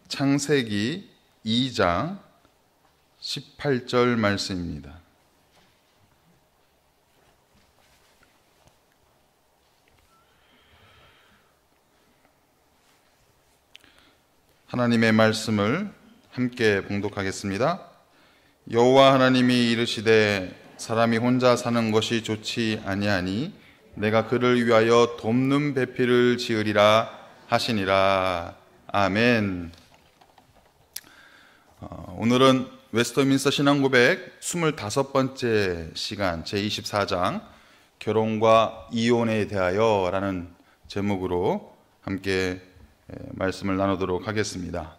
창세기 2장 18절 말씀입니다. 하나님의 말씀을 함께 봉독하겠습니다. 여호와 하나님이 이르시되 사람이 혼자 사는 것이 좋지 아니하니 내가 그를 위하여 돕는 배필을 지으리라 하시니라. 아멘. 오늘은 웨스터민스터 신앙고백 25번째 시간 제24장 결혼과 이혼에 대하여 라는 제목으로 함께 말씀을 나누도록 하겠습니다.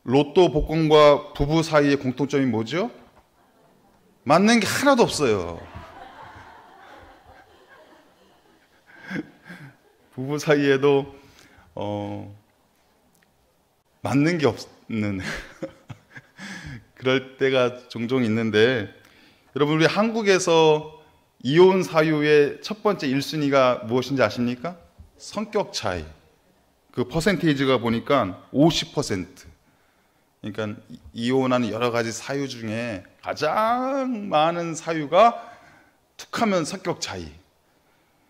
로또 복권과 부부 사이의 공통점이 뭐죠? 맞는 게 하나도 없어요. 부부 사이에도 맞는 게 없는 그럴 때가 종종 있는데, 여러분 우리 한국에서 이혼 사유의 첫 번째 1순위가 무엇인지 아십니까? 성격 차이. 그 퍼센테이지가 보니까 50%. 그러니까 이혼하는 여러 가지 사유 중에 가장 많은 사유가 툭하면 성격 차이.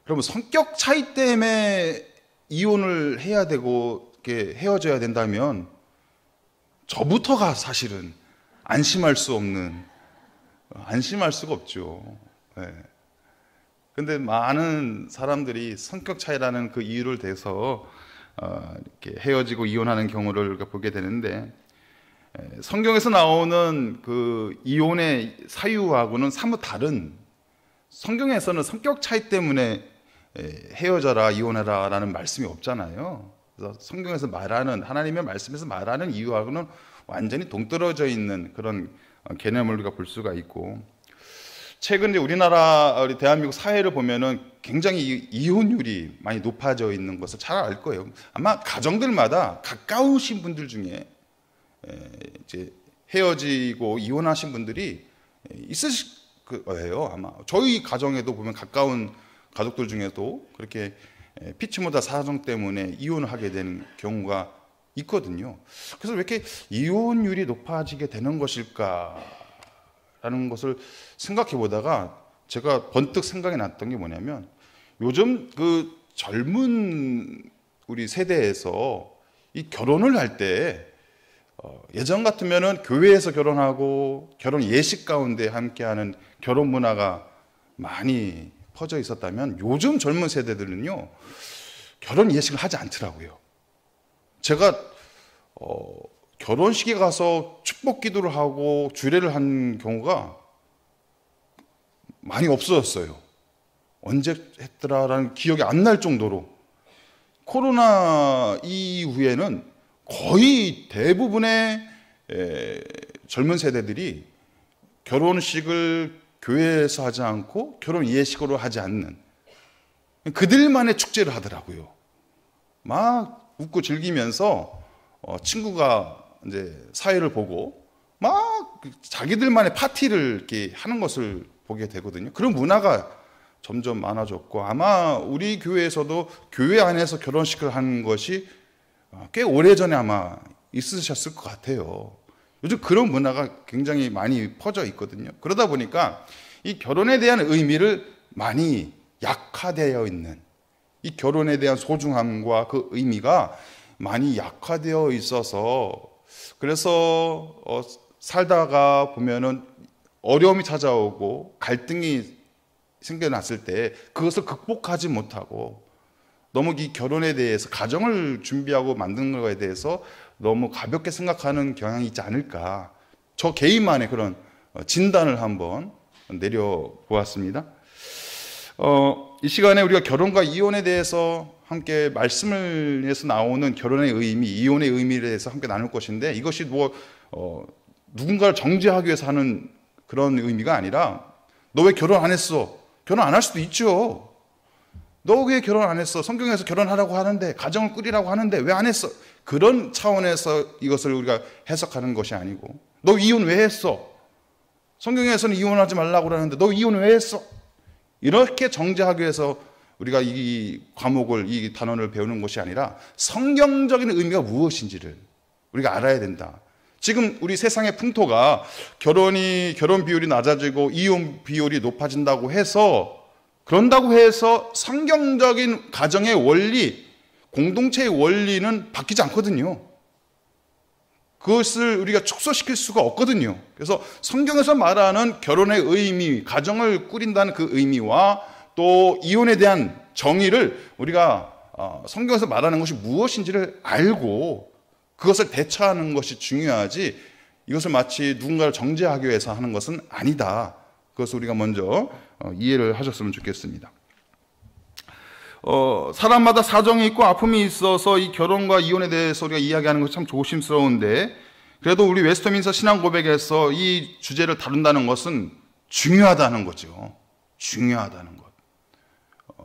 그러면 성격 차이 때문에 이혼을 해야 되고 이렇게 헤어져야 된다면 저부터가 사실은 안심할 수가 없죠. 그런데 많은 사람들이 성격 차이라는 그 이유를 대서 이렇게 헤어지고 이혼하는 경우를 보게 되는데, 성경에서 나오는 그 이혼의 사유하고는 사뭇 다른, 성경에서는 성격 차이 때문에 헤어져라 이혼해라 라는 말씀이 없잖아요. 그래서 성경에서 말하는, 하나님의 말씀에서 말하는 이유하고는 완전히 동떨어져 있는 그런 개념을 우리가 볼 수가 있고, 최근 우리나라, 우리 대한민국 사회를 보면은 굉장히 이혼율이 많이 높아져 있는 것을 잘 알 거예요. 아마 가정들마다 가까우신 분들 중에 이제 헤어지고 이혼하신 분들이 있으실 거예요. 아마 저희 가정에도 보면 가까운 가족들 중에도 그렇게 피치 못할 사정 때문에 이혼을 하게 되는 경우가 있거든요. 그래서 왜 이렇게 이혼율이 높아지게 되는 것일까라는 것을 생각해 보다가 제가 번뜩 생각이 났던 게 뭐냐면, 요즘 그 젊은 우리 세대에서 이 결혼을 할 때 예전 같으면은 교회에서 결혼하고 결혼 예식 가운데 함께하는 결혼 문화가 많이 퍼져 있었다면, 요즘 젊은 세대들은요 결혼 예식을 하지 않더라고요. 제가 결혼식에 가서 축복 기도를 하고 주례를 한 경우가 많이 없어졌어요. 언제 했더라라는 기억이 안 날 정도로. 코로나 이후에는 거의 대부분의 젊은 세대들이 결혼식을 교회에서 하지 않고 결혼 예식으로 하지 않는 그들만의 축제를 하더라고요. 막 웃고 즐기면서 친구가 이제 사회를 보고 막 자기들만의 파티를 이렇게 하는 것을 보게 되거든요. 그런 문화가 점점 많아졌고, 아마 우리 교회에서도 교회 안에서 결혼식을 하는 것이 꽤 오래전에 아마 있으셨을 것 같아요. 요즘 그런 문화가 굉장히 많이 퍼져 있거든요. 그러다 보니까 이 결혼에 대한 의미를 많이 약화되어 있는, 이 결혼에 대한 소중함과 그 의미가 많이 약화되어 있어서, 그래서 살다가 보면은 어려움이 찾아오고 갈등이 생겨났을 때 그것을 극복하지 못하고, 너무 이 결혼에 대해서, 가정을 준비하고 만드는 것에 대해서 너무 가볍게 생각하는 경향이 있지 않을까, 저 개인만의 그런 진단을 한번 내려보았습니다. 이 시간에 우리가 결혼과 이혼에 대해서 함께 말씀을 해서 나오는 결혼의 의미, 이혼의 의미에 대해서 함께 나눌 것인데, 이것이 누군가를 정죄하기 위해서 하는 그런 의미가 아니라, 너 왜 결혼 안 했어? 결혼 안 할 수도 있죠. 너 왜 결혼 안 했어? 성경에서 결혼하라고 하는데, 가정을 꾸리라고 하는데 왜 안 했어? 그런 차원에서 이것을 우리가 해석하는 것이 아니고, 너 이혼 왜 했어? 성경에서는 이혼하지 말라고 그러는데 너 이혼 왜 했어? 이렇게 정죄하기 위해서 우리가 이 과목을, 이 단원을 배우는 것이 아니라 성경적인 의미가 무엇인지를 우리가 알아야 된다. 지금 우리 세상의 풍토가 결혼 비율이 낮아지고 이혼 비율이 높아진다고 해서, 그런다고 해서 성경적인 가정의 원리, 공동체의 원리는 바뀌지 않거든요. 그것을 우리가 축소시킬 수가 없거든요. 그래서 성경에서 말하는 결혼의 의미, 가정을 꾸린다는 그 의미와 또 이혼에 대한 정의를 우리가 성경에서 말하는 것이 무엇인지를 알고 그것을 대처하는 것이 중요하지, 이것을 마치 누군가를 정죄하기 위해서 하는 것은 아니다. 그것을 우리가 먼저 이해를 하셨으면 좋겠습니다. 사람마다 사정이 있고 아픔이 있어서 이 결혼과 이혼에 대해서 우리가 이야기하는 것이 참 조심스러운데, 그래도 우리 웨스트민스터 신앙고백에서 이 주제를 다룬다는 것은 중요하다는 거죠. 중요하다는 것.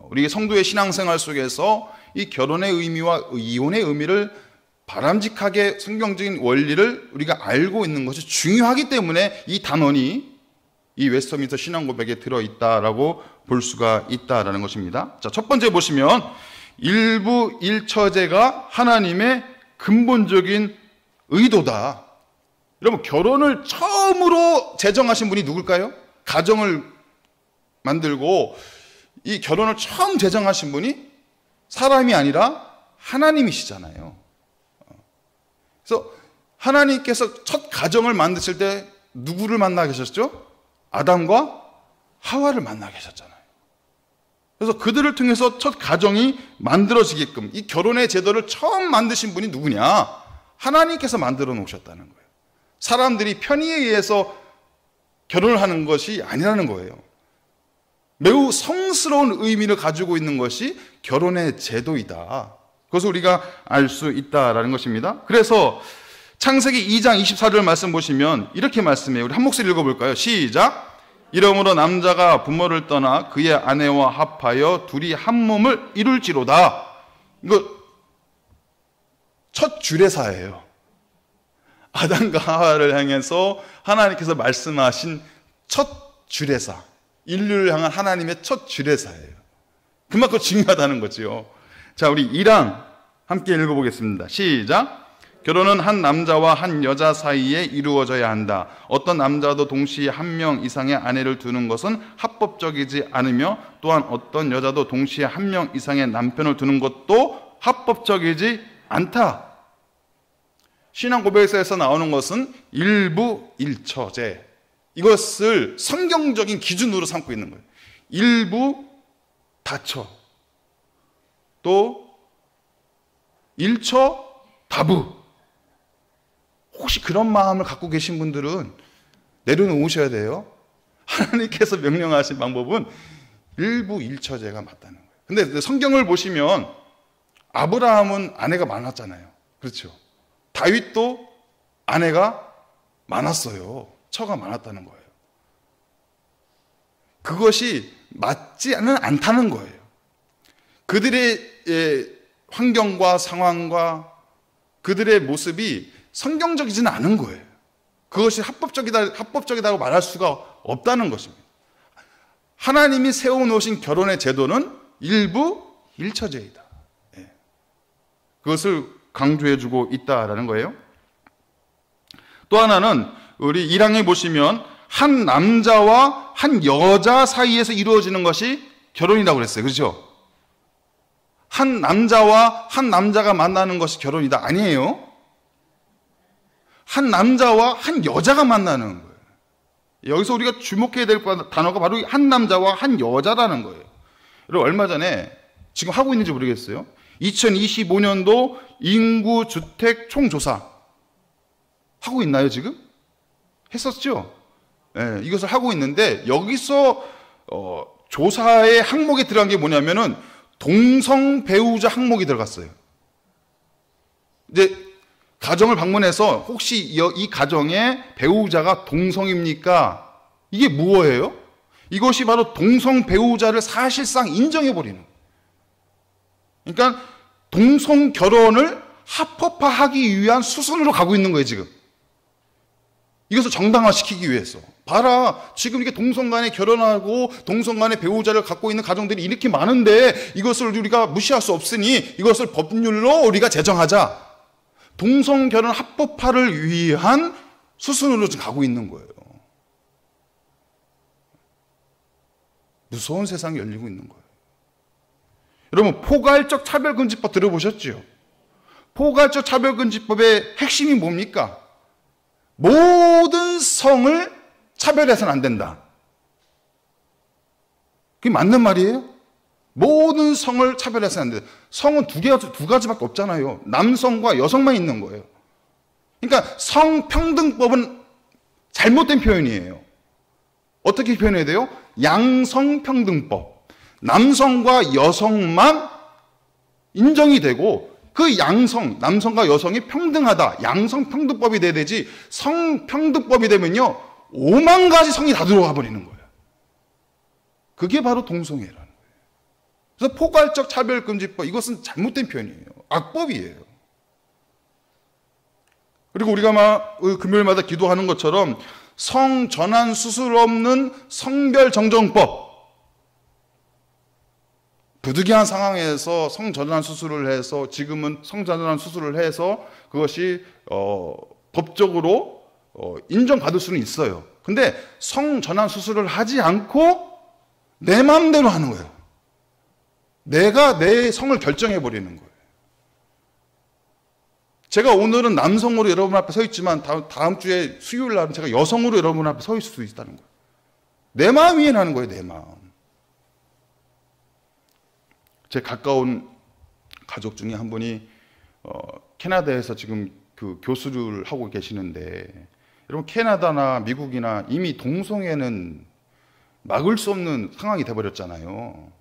우리 성도의 신앙생활 속에서 이 결혼의 의미와 이혼의 의미를 바람직하게 성경적인 원리를 우리가 알고 있는 것이 중요하기 때문에 이 단원이 이 웨스트민스터 신앙고백에 들어있다라고 볼 수가 있다라는 것입니다. 자, 첫 번째 보시면 일부 일처제가 하나님의 근본적인 의도다. 여러분, 결혼을 처음으로 제정하신 분이 누굴까요? 가정을 만들고 이 결혼을 처음 제정하신 분이 사람이 아니라 하나님이시잖아요. 그래서 하나님께서 첫 가정을 만드실 때 누구를 만나 계셨죠? 아담과 하와를 만나 계셨잖아요. 그래서 그들을 통해서 첫 가정이 만들어지게끔 이 결혼의 제도를 처음 만드신 분이 누구냐? 하나님께서 만들어 놓으셨다는 거예요. 사람들이 편의에 의해서 결혼을 하는 것이 아니라는 거예요. 매우 성스러운 의미를 가지고 있는 것이 결혼의 제도이다. 그것을 우리가 알 수 있다라는 것입니다. 그래서 창세기 2장 24절 말씀 보시면 이렇게 말씀해요. 우리 한 목소리 읽어볼까요? 시작. 이러므로 남자가 부모를 떠나 그의 아내와 합하여 둘이 한 몸을 이룰지로다. 이거 첫 주례사예요. 아담과 하와를 향해서 하나님께서 말씀하신 첫 주례사, 인류를 향한 하나님의 첫 주례사예요. 그만큼 중요하다는 거죠. 자, 우리 1랑 함께 읽어보겠습니다. 시작. 결혼은 한 남자와 한 여자 사이에 이루어져야 한다. 어떤 남자도 동시에 한 명 이상의 아내를 두는 것은 합법적이지 않으며, 또한 어떤 여자도 동시에 한 명 이상의 남편을 두는 것도 합법적이지 않다. 신앙 고백에서 나오는 것은 일부 일처제. 이것을 성경적인 기준으로 삼고 있는 거예요. 일부 다처, 또 일처 다부. 혹시 그런 마음을 갖고 계신 분들은 내려놓으셔야 돼요. 하나님께서 명령하신 방법은 일부 일처제가 맞다는 거예요. 근데 성경을 보시면 아브라함은 아내가 많았잖아요. 그렇죠? 다윗도 아내가 많았어요. 처가 많았다는 거예요. 그것이 맞지는 않다는 거예요. 그들의 환경과 상황과 그들의 모습이 성경적이지는 않은 거예요. 그것이 합법적이다고 말할 수가 없다는 것입니다. 하나님이 세워놓으신 결혼의 제도는 일부 일처제이다. 그것을 강조해주고 있다라는 거예요. 또 하나는 우리 1항에 보시면 한 남자와 한 여자 사이에서 이루어지는 것이 결혼이라고 그랬어요. 그렇죠? 한 남자와 한 남자가 만나는 것이 결혼이다. 아니에요. 한 남자와 한 여자가 만나는 거예요. 여기서 우리가 주목해야 될 단어가 바로 한 남자와 한 여자라는 거예요. 여러분, 얼마 전에 지금 하고 있는지 모르겠어요. 2025년도 인구 주택 총조사 하고 있나요, 지금? 했었죠? 네, 이것을 하고 있는데 여기서 조사의 항목에 들어간 게 뭐냐면은 동성 배우자 항목이 들어갔어요. 이제 가정을 방문해서 혹시 이 가정의 배우자가 동성입니까? 이게 무엇이에요? 이것이 바로 동성 배우자를 사실상 인정해버리는 거예요. 그러니까 동성 결혼을 합법화하기 위한 수순으로 가고 있는 거예요, 지금. 이것을 정당화시키기 위해서. 봐라, 지금 이게 동성간에 결혼하고 동성간에 배우자를 갖고 있는 가정들이 이렇게 많은데 이것을 우리가 무시할 수 없으니 이것을 법률로 우리가 제정하자. 동성 결혼 합법화를 위한 수순으로 지금 가고 있는 거예요. 무서운 세상이 열리고 있는 거예요. 여러분, 포괄적 차별금지법 들어보셨죠? 포괄적 차별금지법의 핵심이 뭡니까? 모든 성을 차별해서는 안 된다. 그게 맞는 말이에요? 모든 성을 차별해서는 안 된다. 성은 두 가지밖에 없잖아요. 남성과 여성만 있는 거예요. 그러니까 성평등법은 잘못된 표현이에요. 어떻게 표현해야 돼요? 양성평등법. 남성과 여성만 인정이 되고 그 양성, 남성과 여성이 평등하다. 양성평등법이 돼야 되지 성평등법이 되면요 5만 가지 성이 다 들어와 버리는 거예요. 그게 바로 동성애라는 거예요. 그래서 포괄적 차별금지법, 이것은 잘못된 표현이에요. 악법이에요. 그리고 우리가 금요일마다 기도하는 것처럼 성전환 수술 없는 성별정정법. 부득이한 상황에서 성전환 수술을 해서 지금은 성전환 수술을 해서 그것이 법적으로 인정받을 수는 있어요. 근데 성전환 수술을 하지 않고 내 마음대로 하는 거예요. 내가 내 성을 결정해버리는 거예요. 제가 오늘은 남성으로 여러분 앞에 서 있지만 다음 주에 수요일 날은 제가 여성으로 여러분 앞에 서 있을 수 있다는 거예요. 내 마음 위에 하는 거예요. 내 마음. 제 가까운 가족 중에 한 분이 캐나다에서 지금 그 교수를 하고 계시는데, 여러분 캐나다나 미국이나 이미 동성애는 막을 수 없는 상황이 돼버렸잖아요.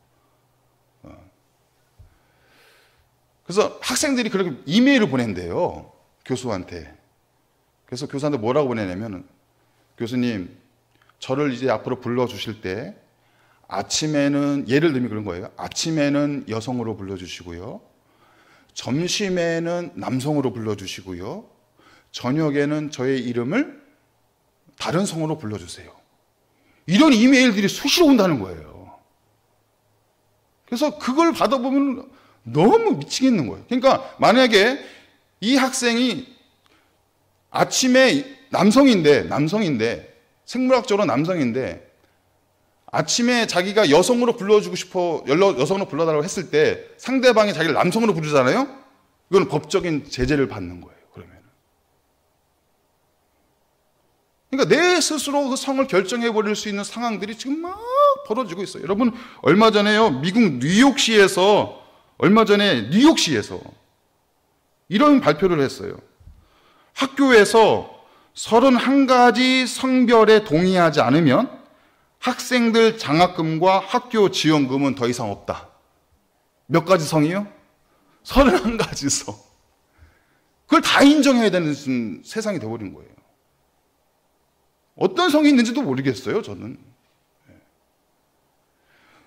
그래서 학생들이 그렇게 이메일을 보낸대요, 교수한테. 그래서 교수한테 뭐라고 보내냐면, 교수님, 저를 이제 앞으로 불러주실 때 아침에는, 예를 들면 그런 거예요. 아침에는 여성으로 불러주시고요, 점심에는 남성으로 불러주시고요, 저녁에는 저의 이름을 다른 성으로 불러주세요. 이런 이메일들이 수시로 온다는 거예요. 그래서 그걸 받아보면 너무 미치겠는 거예요. 그러니까 만약에 이 학생이 아침에 남성인데 생물학적으로 남성인데 아침에 자기가 여성으로 불러주고 싶어, 여성으로 불러달라고 했을 때 상대방이 자기를 남성으로 부르잖아요. 이건 법적인 제재를 받는 거예요. 그러면. 그러니까 내 스스로 그 성을 결정해버릴 수 있는 상황들이 지금 막 벌어지고 있어요. 여러분, 얼마 전에요, 미국 뉴욕시에서 이런 발표를 했어요. 학교에서 31가지 성별에 동의하지 않으면 학생들 장학금과 학교 지원금은 더 이상 없다. 몇 가지 성이요? 31가지 성. 그걸 다 인정해야 되는 세상이 되어버린 거예요. 어떤 성이 있는지도 모르겠어요, 저는.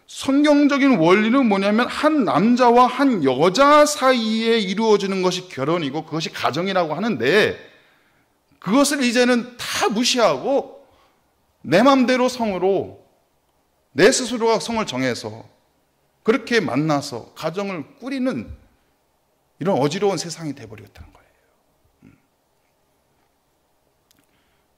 성경적인 원리는 뭐냐면 한 남자와 한 여자 사이에 이루어지는 것이 결혼이고 그것이 가정이라고 하는데, 그것을 이제는 다 무시하고 내 맘대로 성으로 내 스스로가 성을 정해서 그렇게 만나서 가정을 꾸리는 이런 어지러운 세상이 돼버렸다는 거예요.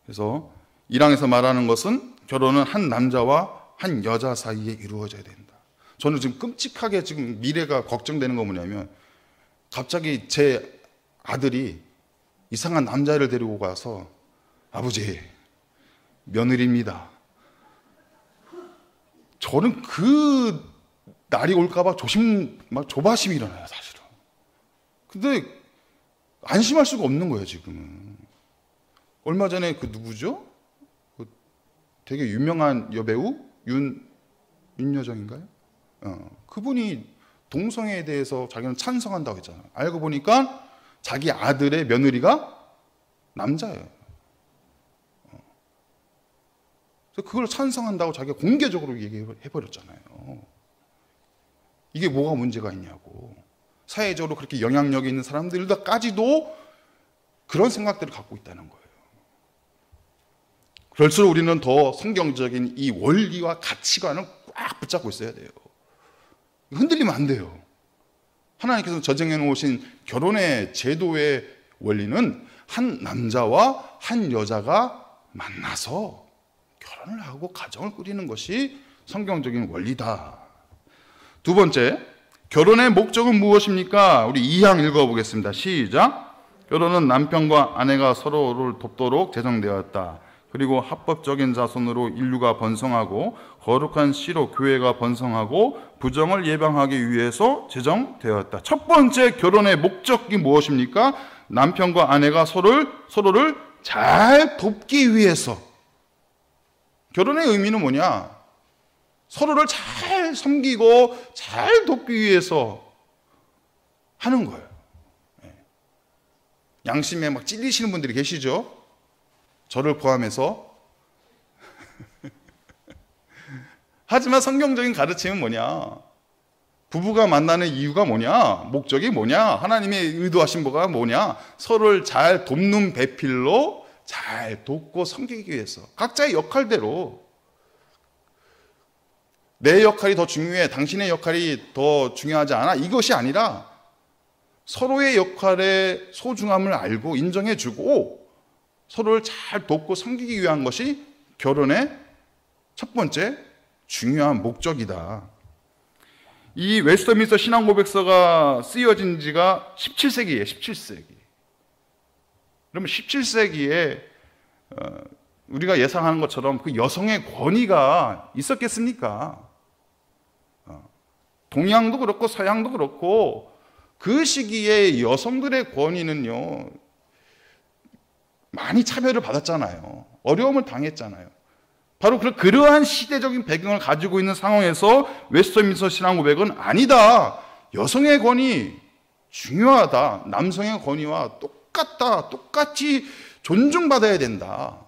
그래서 1항에서 말하는 것은 결혼은 한 남자와 한 여자 사이에 이루어져야 된다. 저는 지금 끔찍하게 지금 미래가 걱정되는 거 뭐냐면, 갑자기 제 아들이 이상한 남자를 데리고 가서 아버지, 며느리입니다. 저는 그 날이 올까봐 조바심이 일어나요, 사실은. 근데 안심할 수가 없는 거예요, 지금은. 얼마 전에 그 누구죠? 되게 유명한 여배우? 윤여정인가요? 그분이 동성애에 대해서 자기는 찬성한다고 했잖아요. 알고 보니까 자기 아들의 며느리가 남자예요. 그래서 그걸 찬성한다고 자기가 공개적으로 얘기해버렸잖아요. 이게 뭐가 문제가 있냐고. 사회적으로 그렇게 영향력이 있는 사람들까지도 그런 생각들을 갖고 있다는 거예요. 그럴수록 우리는 더 성경적인 이 원리와 가치관을 꽉 붙잡고 있어야 돼요. 흔들리면 안 돼요. 하나님께서 저정해 놓으신 결혼의 제도의 원리는 한 남자와 한 여자가 만나서 결혼을 하고 가정을 꾸리는 것이 성경적인 원리다. 두 번째, 결혼의 목적은 무엇입니까? 우리 2항 읽어보겠습니다. 시작. 결혼은 남편과 아내가 서로를 돕도록 제정되었다. 그리고 합법적인 자손으로 인류가 번성하고 거룩한 씨로 교회가 번성하고 부정을 예방하기 위해서 제정되었다. 첫 번째 결혼의 목적이 무엇입니까? 남편과 아내가 서로를 잘 돕기 위해서. 결혼의 의미는 뭐냐? 서로를 잘 섬기고 잘 돕기 위해서 하는 거예요. 양심에 막 찔리시는 분들이 계시죠? 저를 포함해서. 하지만 성경적인 가르침은 뭐냐? 부부가 만나는 이유가 뭐냐? 목적이 뭐냐? 하나님의 의도하신 바가 뭐냐? 서로를 잘 돕는 배필로 잘 돕고 섬기기 위해서. 각자의 역할대로. 내 역할이 더 중요해, 당신의 역할이 더 중요하지 않아, 이것이 아니라 서로의 역할의 소중함을 알고 인정해주고 서로를 잘 돕고 섬기기 위한 것이 결혼의 첫 번째 중요한 목적이다. 이 웨스트민스터 신앙고백서가 쓰여진 지가 17세기예요. 17세기. 그러면 17세기에 우리가 예상하는 것처럼 그 여성의 권위가 있었겠습니까? 동양도 그렇고 서양도 그렇고 그 시기에 여성들의 권위는요, 많이 차별을 받았잖아요. 어려움을 당했잖아요. 바로 그러한 시대적인 배경을 가지고 있는 상황에서 웨스트민스터 신앙고백은 아니다. 여성의 권위 중요하다. 남성의 권위와 똑같이 존중받아야 된다.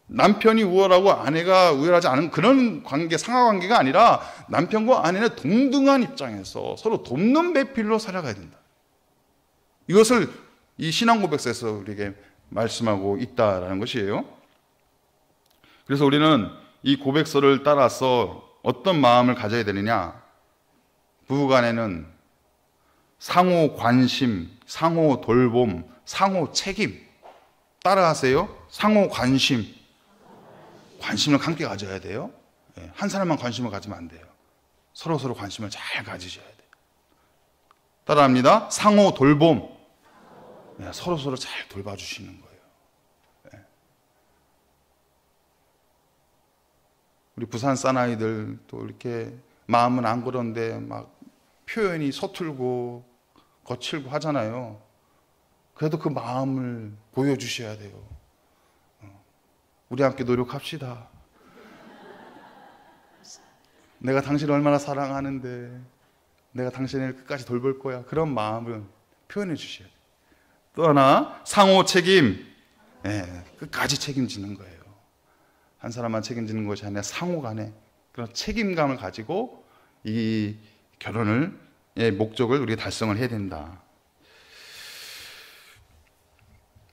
남편이 우월하고 아내가 우월하지 않은 그런 관계, 상하관계가 아니라 남편과 아내는 동등한 입장에서 서로 돕는 배필로 살아가야 된다. 이것을 이 신앙고백서에서 우리에게 말씀하고 있다라는 것이에요. 그래서 우리는 이 고백서를 따라서 어떤 마음을 가져야 되느냐? 부부간에는 상호 관심, 상호 돌봄, 상호 책임. 따라하세요. 상호 관심. 관심을 함께 가져야 돼요. 한 사람만 관심을 가지면 안 돼요. 서로 관심을 잘 가지셔야 돼요. 따라합니다. 상호 돌봄. 서로 잘 돌봐주시는 거예요. 우리 부산 사나이들 또 이렇게 마음은 안 그런데 막 표현이 서툴고 거칠고 하잖아요. 그래도 그 마음을 보여주셔야 돼요. 우리 함께 노력합시다. 내가 당신을 얼마나 사랑하는데 내가 당신을 끝까지 돌볼 거야. 그런 마음을 표현해 주셔야 돼요. 또 하나, 상호 책임. 끝까지 책임지는 거예요. 한 사람만 책임지는 것이 아니라 상호 간에 그런 책임감을 가지고 이 결혼의 목적을 우리가 달성을 해야 된다.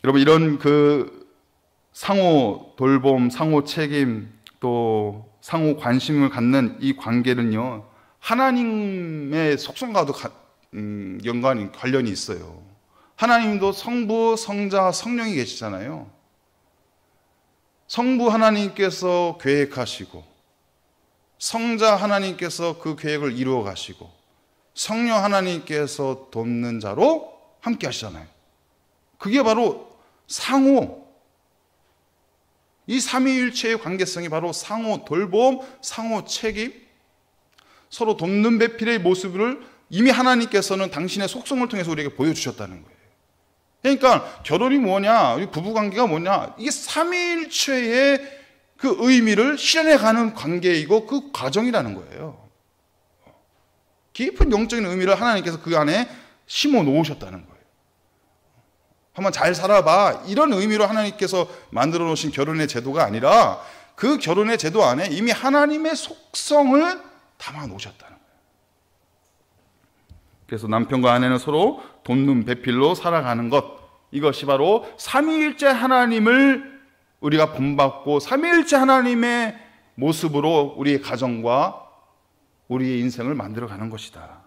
여러분, 이런 상호 돌봄, 상호 책임, 또 상호 관심을 갖는 이 관계는요, 하나님의 속성과도 관련이 있어요. 하나님도 성부, 성자, 성령이 계시잖아요. 성부 하나님께서 계획하시고, 성자 하나님께서 그 계획을 이루어 가시고, 성령 하나님께서 돕는 자로 함께 하시잖아요. 그게 바로 상호, 이 삼위일체의 관계성이 바로 상호 돌봄, 상호 책임, 서로 돕는 배필의 모습을 이미 하나님께서는 당신의 속성을 통해서 우리에게 보여주셨다는 거예요. 그러니까 결혼이 뭐냐, 부부관계가 뭐냐, 이게 삼위일체의 그 의미를 실현해가는 관계이고 그 과정이라는 거예요. 깊은 영적인 의미를 하나님께서 그 안에 심어 놓으셨다는 거예요. 한번 잘 살아봐, 이런 의미로 하나님께서 만들어 놓으신 결혼의 제도가 아니라 그 결혼의 제도 안에 이미 하나님의 속성을 담아 놓으셨다는 거예요. 그래서 남편과 아내는 서로 돕는 배필로 살아가는 것, 이것이 바로 삼위일체 하나님을 우리가 본받고 삼위일체 하나님의 모습으로 우리의 가정과 우리의 인생을 만들어가는 것이다.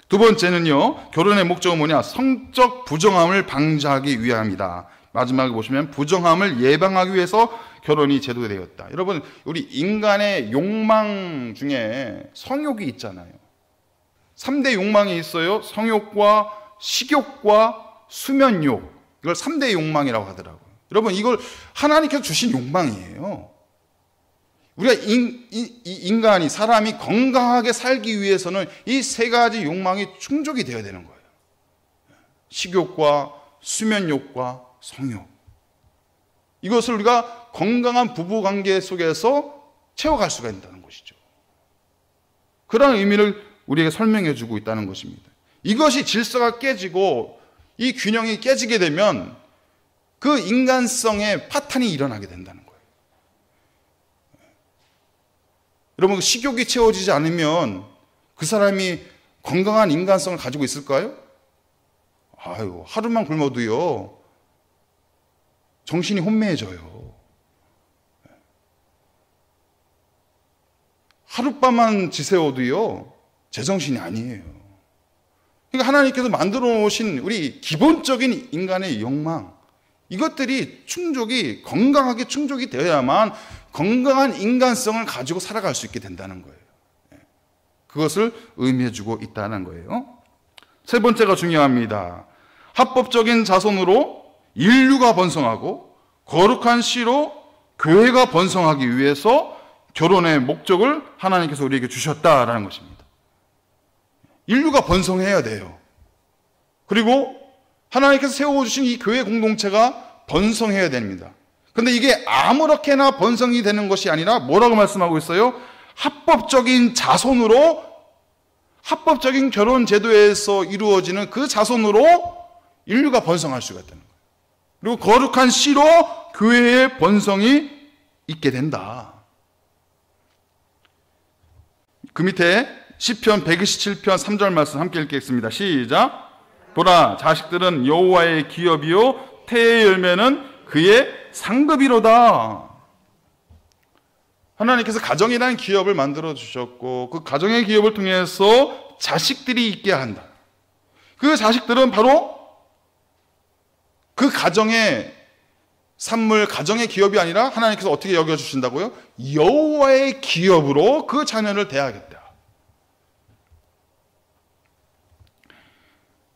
두 번째는요, 결혼의 목적은 뭐냐? 성적 부정함을 방지하기 위함이다. 마지막에 보시면 부정함을 예방하기 위해서 결혼이 제도되었다. 여러분, 우리 인간의 욕망 중에 성욕이 있잖아요. 3대 욕망이 있어요. 성욕과 식욕과 수면욕. 이걸 3대 욕망이라고 하더라고요. 여러분, 이걸 하나님께서 주신 욕망이에요. 우리가 인간이, 사람이 건강하게 살기 위해서는 이 세 가지 욕망이 충족이 되어야 되는 거예요. 식욕과 수면욕과 성욕. 이것을 우리가 건강한 부부관계 속에서 채워갈 수가 있다는 것이죠. 그런 의미를 우리에게 설명해 주고 있다는 것입니다. 이것이 질서가 깨지고 이 균형이 깨지게 되면 그 인간성의 파탄이 일어나게 된다는 거예요. 여러분, 식욕이 채워지지 않으면 그 사람이 건강한 인간성을 가지고 있을까요? 아유, 하루만 굶어도요, 정신이 혼미해져요. 하룻밤만 지새워도요, 제정신이 아니에요. 그러니까 하나님께서 만들어 놓으신 우리 기본적인 인간의 욕망, 이것들이 건강하게 충족이 되어야만 건강한 인간성을 가지고 살아갈 수 있게 된다는 거예요. 그것을 의미해주고 있다는 거예요. 세 번째가 중요합니다. 합법적인 자손으로 인류가 번성하고 거룩한 씨로 교회가 번성하기 위해서 결혼의 목적을 하나님께서 우리에게 주셨다라는 것입니다. 인류가 번성해야 돼요. 그리고 하나님께서 세워주신 이 교회 공동체가 번성해야 됩니다. 근데 이게 아무렇게나 번성이 되는 것이 아니라 뭐라고 말씀하고 있어요? 합법적인 자손으로, 합법적인 결혼 제도에서 이루어지는 그 자손으로 인류가 번성할 수가 있다는 거예요. 그리고 거룩한 씨로 교회의 번성이 있게 된다. 그 밑에 시편 127편 3절 말씀 함께 읽겠습니다. 시작. 보라, 자식들은 여호와의 기업이요 태의 열매는 그의 상급이로다. 하나님께서 가정이라는 기업을 만들어 주셨고 그 가정의 기업을 통해서 자식들이 있게 한다. 그 자식들은 바로 그 가정의 산물, 가정의 기업이 아니라 하나님께서 어떻게 여겨주신다고요? 여호와의 기업으로 그 자녀를 대하겠다.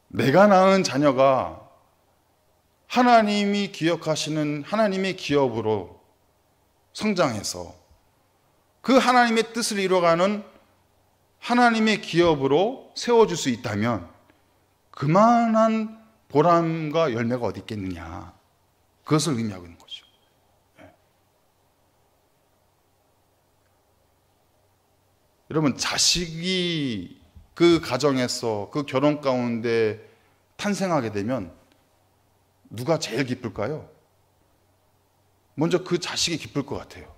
내가 낳은 자녀가 하나님이 기억하시는 하나님의 기업으로 성장해서 그 하나님의 뜻을 이뤄가는 하나님의 기업으로 세워줄 수 있다면 그만한 보람과 열매가 어디 있겠느냐. 그것을 의미하고 있는 거죠. 여러분, 자식이 그 가정에서 그 결혼 가운데 탄생하게 되면 누가 제일 기쁠까요? 먼저 그 자식이 기쁠 것 같아요.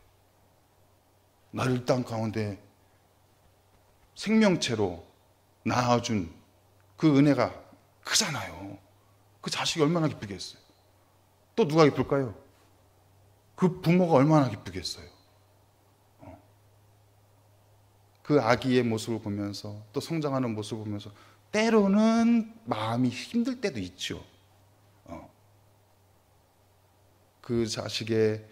나를 이 땅 가운데 생명체로 낳아준 그 은혜가 크잖아요. 그 자식이 얼마나 기쁘겠어요. 또 누가 기쁠까요? 그 부모가 얼마나 기쁘겠어요. 그 아기의 모습을 보면서 또 성장하는 모습을 보면서 때로는 마음이 힘들 때도 있죠. 그 자식의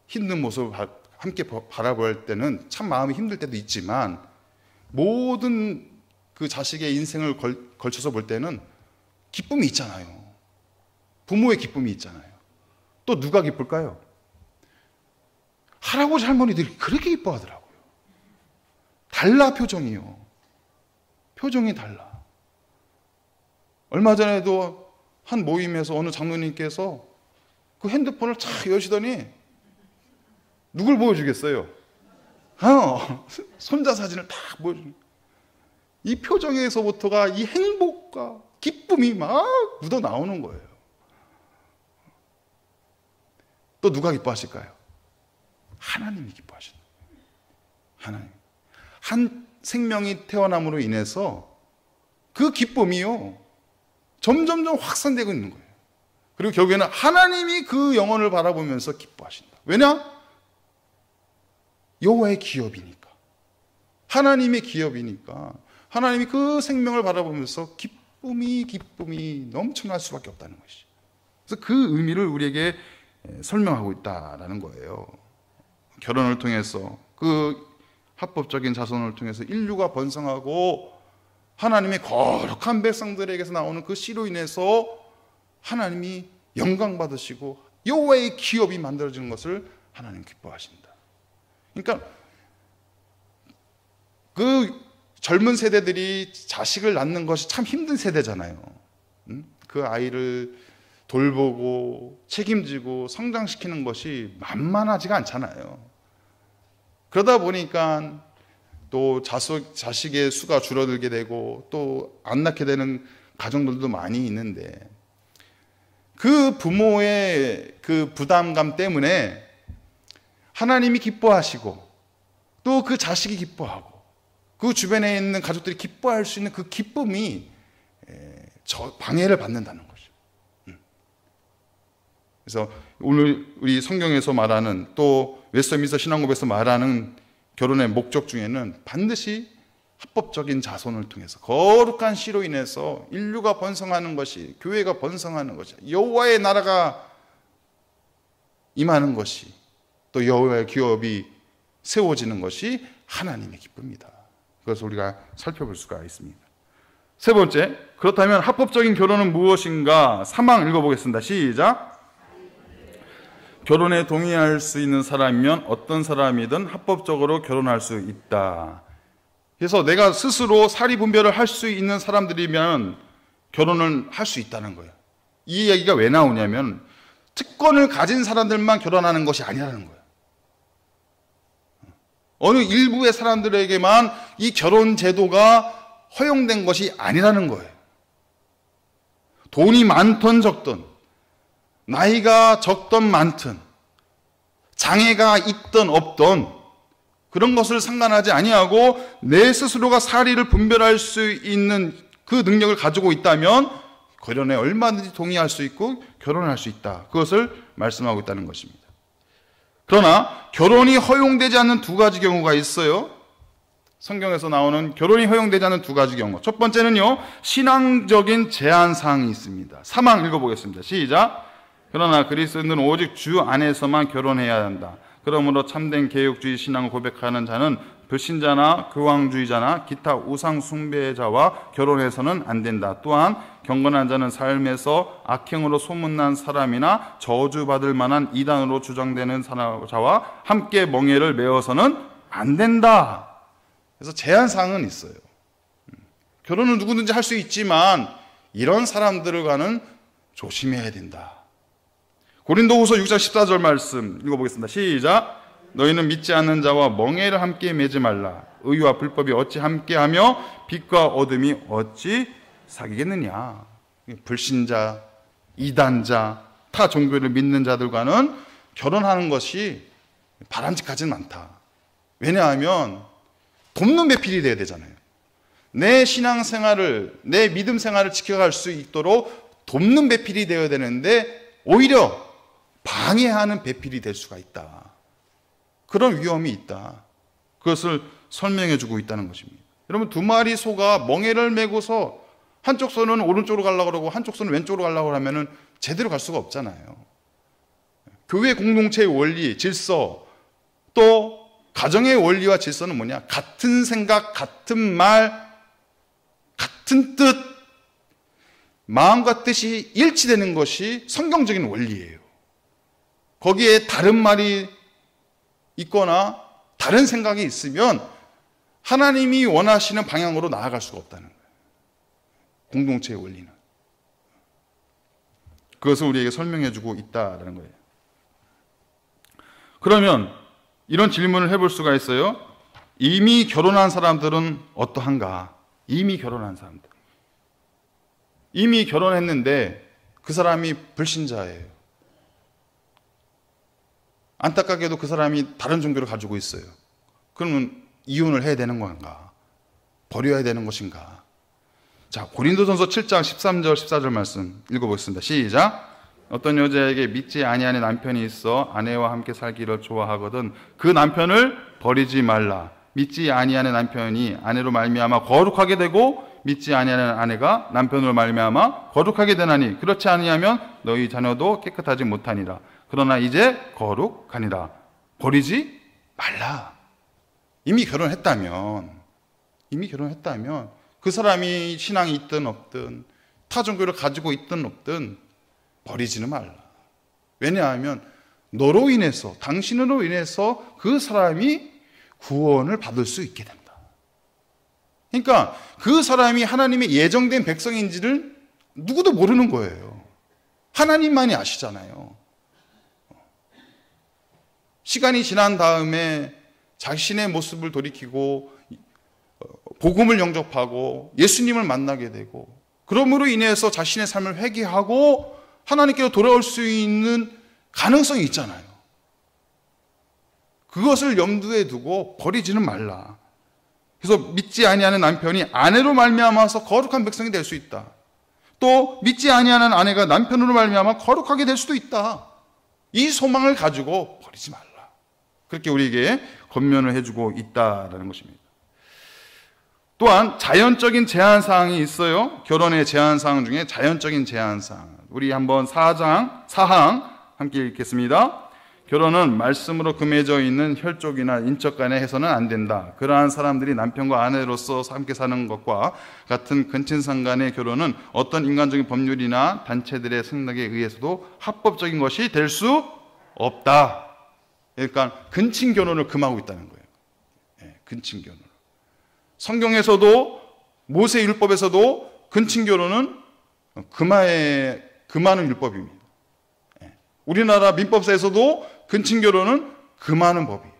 힘든 모습을 함께 바라볼 때는 참 마음이 힘들 때도 있지만 모든 그 자식의 인생을 걸쳐서 볼 때는 기쁨이 있잖아요. 부모의 기쁨이 있잖아요. 또 누가 기쁠까요? 할아버지 할머니들이 그렇게 기뻐하더라고요. 달라, 표정이요. 표정이 달라. 얼마 전에도 한 모임에서 어느 장로님께서 그 핸드폰을 착 여시더니 누굴 보여주겠어요? 손자 사진을 딱 보여주는. 이 표정에서부터가 이 행복과 기쁨이 막 묻어 나오는 거예요. 또 누가 기뻐하실까요? 하나님이 기뻐하신다. 하나님. 한 생명이 태어남으로 인해서 그 기쁨이요 점점점 확산되고 있는 거예요. 그리고 결국에는 하나님이 그 영혼을 바라보면서 기뻐하신다. 왜냐? 여호와의 기업이니까. 하나님의 기업이니까. 하나님이 그 생명을 바라보면서 기쁨이 넘쳐날 수밖에 없다는 것이죠. 그래서 그 의미를 우리에게 설명하고 있다라는 거예요. 결혼을 통해서, 그 합법적인 자손을 통해서 인류가 번성하고 하나님의 거룩한 백성들에게서 나오는 그 씨로 인해서 하나님이 영광 받으시고 여호와의 기업이 만들어지는 것을 하나님 기뻐하신다. 그러니까 그 젊은 세대들이 자식을 낳는 것이 참 힘든 세대잖아요. 그 아이를 돌보고 책임지고 성장시키는 것이 만만하지가 않잖아요. 그러다 보니까 또 자식의 수가 줄어들게 되고 또 안 낳게 되는 가정들도 많이 있는데, 그 부모의 그 부담감 때문에 하나님이 기뻐하시고 또 그 자식이 기뻐하고 그 주변에 있는 가족들이 기뻐할 수 있는 그 기쁨이 방해를 받는다는 거죠. 그래서 오늘 우리 성경에서 말하는, 또 웨스트민스터 신앙고백에서 말하는 결혼의 목적 중에는 반드시 합법적인 자손을 통해서 거룩한 씨로 인해서 인류가 번성하는 것이, 교회가 번성하는 것이, 여호와의 나라가 임하는 것이, 또 여호와의 기업이 세워지는 것이 하나님의 기쁨이다. 그것을 우리가 살펴볼 수가 있습니다. 세 번째, 그렇다면 합법적인 결혼은 무엇인가? 3항 읽어보겠습니다. 시작. 결혼에 동의할 수 있는 사람이면 어떤 사람이든 합법적으로 결혼할 수 있다. 그래서 내가 스스로 사리 분별을 할 수 있는 사람들이면 결혼을 할 수 있다는 거예요. 이 이야기가 왜 나오냐면 특권을 가진 사람들만 결혼하는 것이 아니라는 거예요. 어느 일부의 사람들에게만 이 결혼 제도가 허용된 것이 아니라는 거예요. 돈이 많든 적든, 나이가 적든 많든, 장애가 있든 없든 그런 것을 상관하지 아니하고 내 스스로가 사리를 분별할 수 있는 그 능력을 가지고 있다면 결혼에 얼마든지 동의할 수 있고 결혼할 수 있다. 그것을 말씀하고 있다는 것입니다. 그러나 결혼이 허용되지 않는 두 가지 경우가 있어요. 성경에서 나오는 결혼이 허용되지 않는 두 가지 경우. 첫 번째는요, 신앙적인 제한사항이 있습니다. 3항 읽어보겠습니다. 시작. 그러나 그리스도인은 오직 주 안에서만 결혼해야 한다. 그러므로 참된 개혁주의 신앙을 고백하는 자는 불신자나 교황주의자나 기타 우상 숭배자와 결혼해서는 안 된다. 또한 경건한 자는 삶에서 악행으로 소문난 사람이나 저주받을 만한 이단으로 주장되는 자와 함께 멍에를 메어서는 안 된다. 그래서 제한사항은 있어요. 결혼은 누구든지 할 수 있지만 이런 사람들과는 조심해야 된다. 고린도후서 6장 14절 말씀 읽어보겠습니다. 시작. 너희는 믿지 않는 자와 멍에를 함께 매지 말라. 의와 불법이 어찌 함께하며 빛과 어둠이 어찌 사귀겠느냐. 불신자, 이단자, 타 종교를 믿는 자들과는 결혼하는 것이 바람직하지는 않다. 왜냐하면 돕는 배필이 돼야 되잖아요. 내 신앙생활을, 내 믿음 생활을 지켜갈 수 있도록 돕는 배필이 되어야 되는데 오히려 방해하는 배필이 될 수가 있다. 그런 위험이 있다. 그것을 설명해 주고 있다는 것입니다. 여러분, 두 마리 소가 멍에를 메고서 한쪽 손은 오른쪽으로 가려고 그러고 한쪽 손은 왼쪽으로 가려고 하면은 제대로 갈 수가 없잖아요. 교회 공동체의 원리, 질서, 또 가정의 원리와 질서는 뭐냐? 같은 생각, 같은 말, 같은 뜻, 마음과 뜻이 일치되는 것이 성경적인 원리예요. 거기에 다른 말이 있거나 다른 생각이 있으면 하나님이 원하시는 방향으로 나아갈 수가 없다는 거예요. 공동체의 원리는. 그것을 우리에게 설명해 주고 있다는 거예요. 그러면 이런 질문을 해볼 수가 있어요. 이미 결혼한 사람들은 어떠한가? 이미 결혼한 사람들. 이미 결혼했는데 그 사람이 불신자예요. 안타깝게도 그 사람이 다른 종교를 가지고 있어요. 그러면 이혼을 해야 되는 건가? 버려야 되는 것인가? 자, 고린도전서 7장 13절 14절 말씀 읽어보겠습니다. 시작. 어떤 여자에게 믿지 아니하는 남편이 있어 아내와 함께 살기를 좋아하거든 그 남편을 버리지 말라. 믿지 아니하는 남편이 아내로 말미암아 거룩하게 되고 믿지 아니하는 아내가 남편으로 말미암아 거룩하게 되나니 그렇지 아니하면 너희 자녀도 깨끗하지 못하니라. 그러나 이제 거룩하니라. 버리지 말라. 이미 결혼했다면 그 사람이 신앙이 있든 없든 타 종교를 가지고 있든 없든 버리지는 말라. 왜냐하면 너로 인해서, 당신으로 인해서 그 사람이 구원을 받을 수 있게 된다. 그러니까 그 사람이 하나님의 예정된 백성인지를 누구도 모르는 거예요. 하나님만이 아시잖아요. 시간이 지난 다음에 자신의 모습을 돌이키고 복음을 영접하고 예수님을 만나게 되고 그러므로 인해서 자신의 삶을 회개하고 하나님께로 돌아올 수 있는 가능성이 있잖아요. 그것을 염두에 두고 버리지는 말라. 그래서 믿지 아니하는 남편이 아내로 말미암아서 거룩한 백성이 될 수 있다. 또 믿지 아니하는 아내가 남편으로 말미암아 거룩하게 될 수도 있다. 이 소망을 가지고 버리지 말라. 그렇게 우리에게 권면을 해주고 있다라는 것입니다. 또한 자연적인 제한사항이 있어요. 결혼의 제한사항 중에 자연적인 제한사항. 우리 한번 사항 함께 읽겠습니다. 결혼은 말씀으로 금해져 있는 혈족이나 인척 간에 해서는 안 된다. 그러한 사람들이 남편과 아내로서 함께 사는 것과 같은 근친상 간의 결혼은 어떤 인간적인 법률이나 단체들의 생각에 의해서도 합법적인 것이 될 수 없다. 그러니까 근친 결혼을 금하고 있다는 거예요. 근친 결혼. 성경에서도 모세 율법에서도 근친 결혼은 금하는 율법입니다. 우리나라 민법사에서도 근친 결혼은 금하는 법이에요.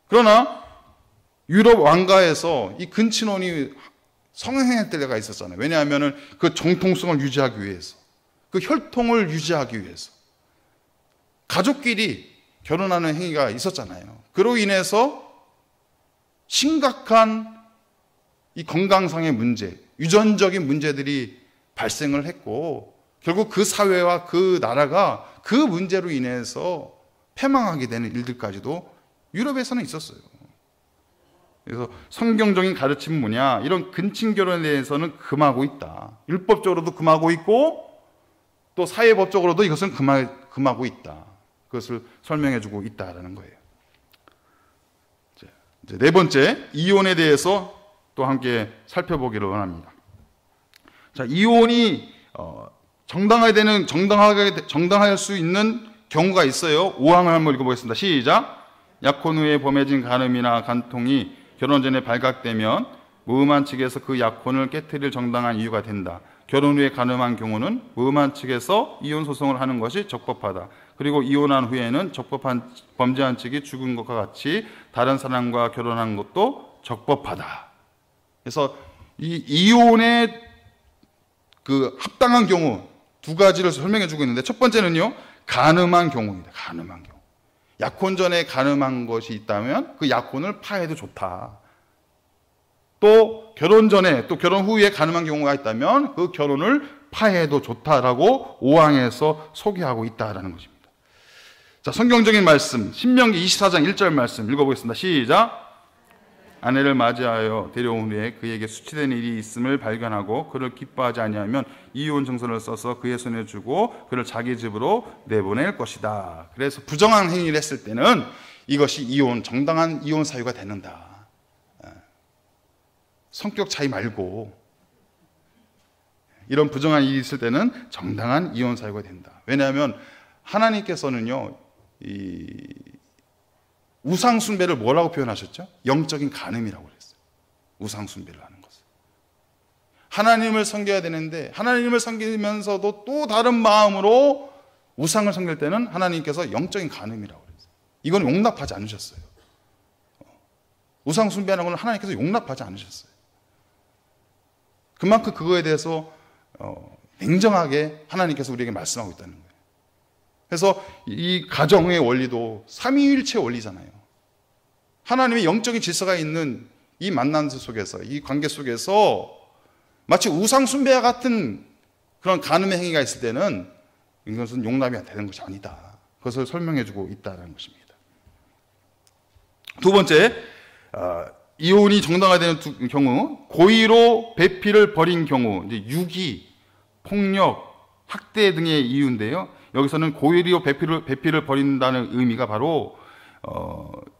그러나 유럽 왕가에서 이 근친혼이 성행할 때가 있었잖아요. 왜냐하면 그 정통성을 유지하기 위해서, 그 혈통을 유지하기 위해서 가족끼리 결혼하는 행위가 있었잖아요. 그로 인해서 심각한 이 건강상의 문제, 유전적인 문제들이 발생을 했고 결국 그 사회와 그 나라가 그 문제로 인해서 패망하게 되는 일들까지도 유럽에서는 있었어요. 그래서 성경적인 가르침은 뭐냐? 이런 근친 결혼에 대해서는 금하고 있다. 율법적으로도 금하고 있고 또 사회법적으로도 이것은 금하고 있다. 그것을 설명해주고 있다라는 거예요. 이제 네 번째, 이혼에 대해서 또 함께 살펴보기를 원합니다. 자, 이혼이 정당할 수 있는 경우가 있어요. 5항을 한번 읽어보겠습니다. 시작. 약혼 후에 범해진 간음이나 간통이 결혼 전에 발각되면 무음한 측에서 그 약혼을 깨트릴 정당한 이유가 된다. 결혼 후에 간음한 경우는 무음한 측에서 이혼 소송을 하는 것이 적법하다. 그리고 이혼한 후에는 적법한 범죄한 측이 죽은 것과 같이 다른 사람과 결혼한 것도 적법하다. 그래서 이 이혼의 그 합당한 경우 두 가지를 설명해 주고 있는데 첫 번째는요, 간음한 경우입니다. 간음한 경우. 약혼 전에 간음한 것이 있다면 그 약혼을 파해도 좋다. 또 결혼 전에 또 결혼 후에 간음한 경우가 있다면 그 결혼을 파해도 좋다라고 5항에서 소개하고 있다라는 것입니다. 자, 성경적인 말씀 신명기 24장 1절 말씀 읽어보겠습니다. 시작. 아내를 맞이하여 데려온 후에 그에게 수치된 일이 있음을 발견하고 그를 기뻐하지 아니하면 이혼 증서를 써서 그의 손에 주고 그를 자기 집으로 내보낼 것이다. 그래서 부정한 행위를 했을 때는 이것이 정당한 이혼 사유가 되는다. 성격 차이 말고 이런 부정한 일이 있을 때는 정당한 이혼 사유가 된다. 왜냐하면 하나님께서는요, 이 우상 숭배를 뭐라고 표현하셨죠? 영적인 간음이라고 그랬어요. 우상 숭배를 하는 것을. 하나님을 섬겨야 되는데 하나님을 섬기면서도 또 다른 마음으로 우상을 섬길 때는 하나님께서 영적인 간음이라고 그랬어요. 이건 용납하지 않으셨어요. 우상 숭배하는 건 하나님께서 용납하지 않으셨어요. 그만큼 그거에 대해서 냉정하게 하나님께서 우리에게 말씀하고 있다는 거예요. 그래서 이 가정의 원리도 삼위일체 원리잖아요. 하나님의 영적인 질서가 있는 이 만남 속에서, 이 관계 속에서 마치 우상 숭배와 같은 그런 간음의 행위가 있을 때는 이것은 용납이 안 되는 것이 아니다. 그것을 설명해주고 있다는 것입니다. 두 번째, 이혼이 정당화되는 경우, 고의로 배필을 벌인 경우, 이제 유기, 폭력, 학대 등의 이유인데요. 여기서는 고의로 배필을 벌인다는 의미가 바로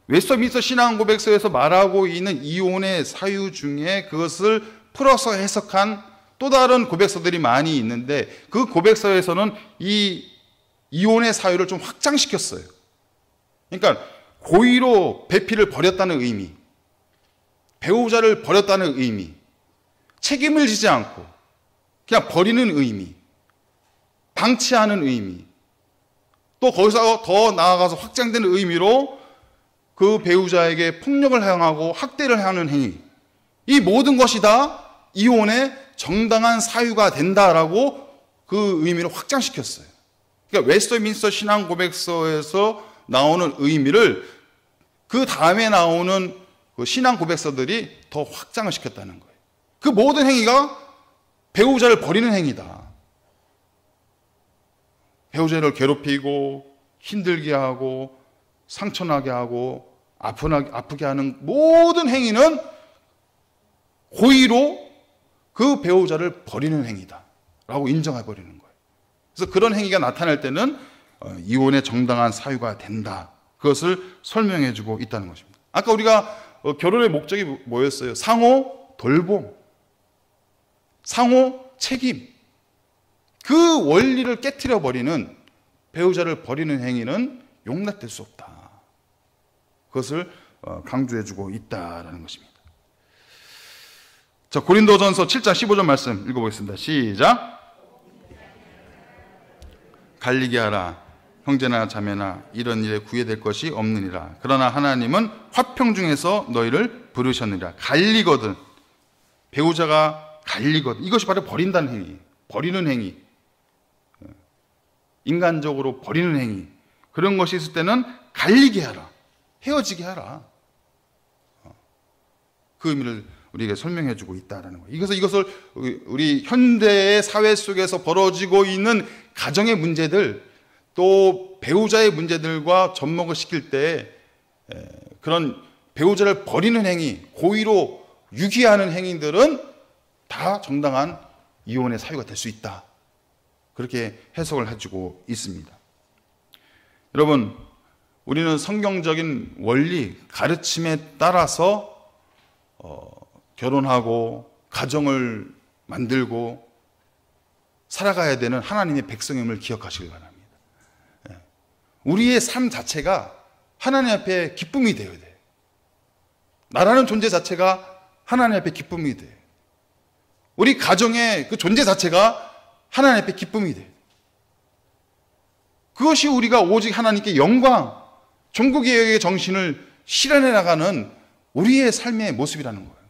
웨스트민스터 신앙 고백서에서 말하고 있는 이혼의 사유 중에 그것을 풀어서 해석한 또 다른 고백서들이 많이 있는데, 그 고백서에서는 이 이혼의 사유를 좀 확장시켰어요. 그러니까 고의로 배필을 벌였다는 의미, 배우자를 버렸다는 의미, 책임을 지지 않고 그냥 버리는 의미, 방치하는 의미, 또 거기서 더 나아가서 확장되는 의미로 그 배우자에게 폭력을 행하고 학대를 하는 행위, 이 모든 것이 다 이혼의 정당한 사유가 된다라고 그 의미를 확장시켰어요. 그러니까 웨스트민스터 신앙 고백서에서 나오는 의미를 그 다음에 나오는 그 신앙 고백서들이 더 확장을 시켰다는 거예요. 그 모든 행위가 배우자를 버리는 행위다. 배우자를 괴롭히고 힘들게 하고 상처나게 하고 아프게 하는 모든 행위는 고의로 그 배우자를 버리는 행위다 라고 인정해버리는 거예요. 그래서 그런 행위가 나타날 때는 이혼의 정당한 사유가 된다. 그것을 설명해주고 있다는 것입니다. 아까 우리가 결혼의 목적이 뭐였어요? 상호 돌봄, 상호 책임. 그 원리를 깨트려 버리는, 배우자를 버리는 행위는 용납될 수 없다. 그것을 강조해주고 있다라는 것입니다. 자, 고린도전서 7장 15절 말씀 읽어보겠습니다. 시작. 갈리게 하라. 형제나 자매나 이런 일에 구애될 것이 없느니라. 그러나 하나님은 화평 중에서 너희를 부르셨느니라. 갈리거든, 배우자가 갈리거든, 이것이 바로 버린다는 행위, 버리는 행위, 인간적으로 버리는 행위, 그런 것이 있을 때는 갈리게 하라, 헤어지게 하라. 그 의미를 우리에게 설명해 주고 있다는 거예요. 이것을 우리 현대의 사회 속에서 벌어지고 있는 가정의 문제들, 또 배우자의 문제들과 접목을 시킬 때 그런 배우자를 버리는 행위, 고의로 유기하는 행위들은 다 정당한 이혼의 사유가 될 수 있다. 그렇게 해석을 해주고 있습니다. 여러분, 우리는 성경적인 원리, 가르침에 따라서 결혼하고 가정을 만들고 살아가야 되는 하나님의 백성임을 기억하시길 바랍니다. 우리의 삶 자체가 하나님 앞에 기쁨이 되어야 돼요. 나라는 존재 자체가 하나님 앞에 기쁨이 돼요. 우리 가정의 그 존재 자체가 하나님 앞에 기쁨이 돼요. 그것이 우리가 오직 하나님께 영광, 종교개혁의 정신을 실현해 나가는 우리의 삶의 모습이라는 거예요.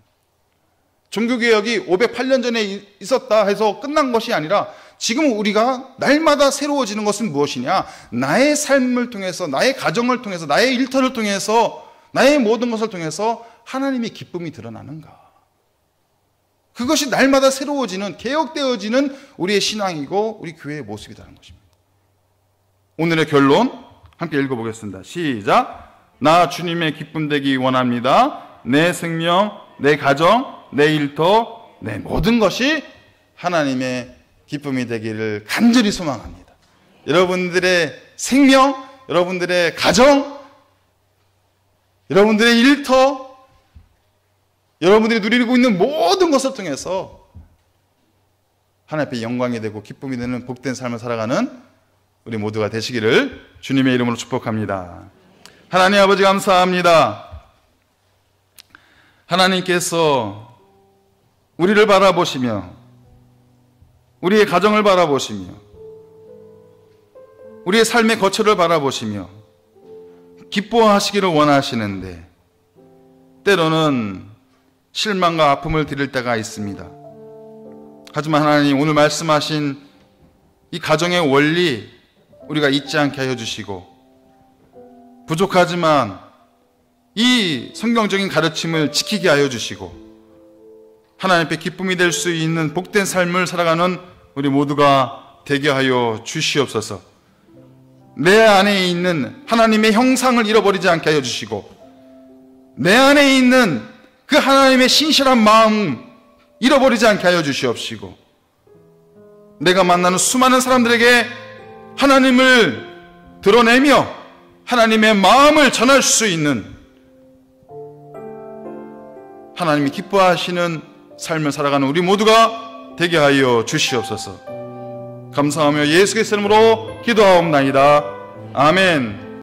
종교개혁이 508년 전에 있었다 해서 끝난 것이 아니라 지금 우리가 날마다 새로워지는 것은 무엇이냐? 나의 삶을 통해서, 나의 가정을 통해서, 나의 일터를 통해서, 나의 모든 것을 통해서 하나님의 기쁨이 드러나는가? 그것이 날마다 새로워지는, 개혁되어지는 우리의 신앙이고 우리 교회의 모습이라는 것입니다. 오늘의 결론 함께 읽어보겠습니다. 시작. 나 주님의 기쁨 되기 원합니다. 내 생명, 내 가정, 내 일터, 내 모든 것이 하나님의 기쁨이 되기를 간절히 소망합니다. 여러분들의 생명, 여러분들의 가정, 여러분들의 일터, 여러분들이 누리고 있는 모든 것을 통해서 하나님 앞에 영광이 되고 기쁨이 되는 복된 삶을 살아가는 우리 모두가 되시기를 주님의 이름으로 축복합니다. 하나님 아버지 감사합니다. 하나님께서 우리를 바라보시며 우리의 가정을 바라보시며 우리의 삶의 거처를 바라보시며 기뻐하시기를 원하시는데 때로는 실망과 아픔을 드릴 때가 있습니다. 하지만 하나님, 오늘 말씀하신 이 가정의 원리 우리가 잊지 않게 하여 주시고, 부족하지만 이 성경적인 가르침을 지키게 하여 주시고, 하나님 앞에 기쁨이 될 수 있는 복된 삶을 살아가는 우리 모두가 되게 하여 주시옵소서. 내 안에 있는 하나님의 형상을 잃어버리지 않게 하여 주시고, 내 안에 있는 그 하나님의 신실한 마음 잃어버리지 않게 하여 주시옵시고, 내가 만나는 수많은 사람들에게 하나님을 드러내며 하나님의 마음을 전할 수 있는, 하나님이 기뻐하시는 삶을 살아가는 우리 모두가 되게 하여 주시옵소서. 감사하며 예수 그리스도 이름으로 기도하옵나이다. 아멘.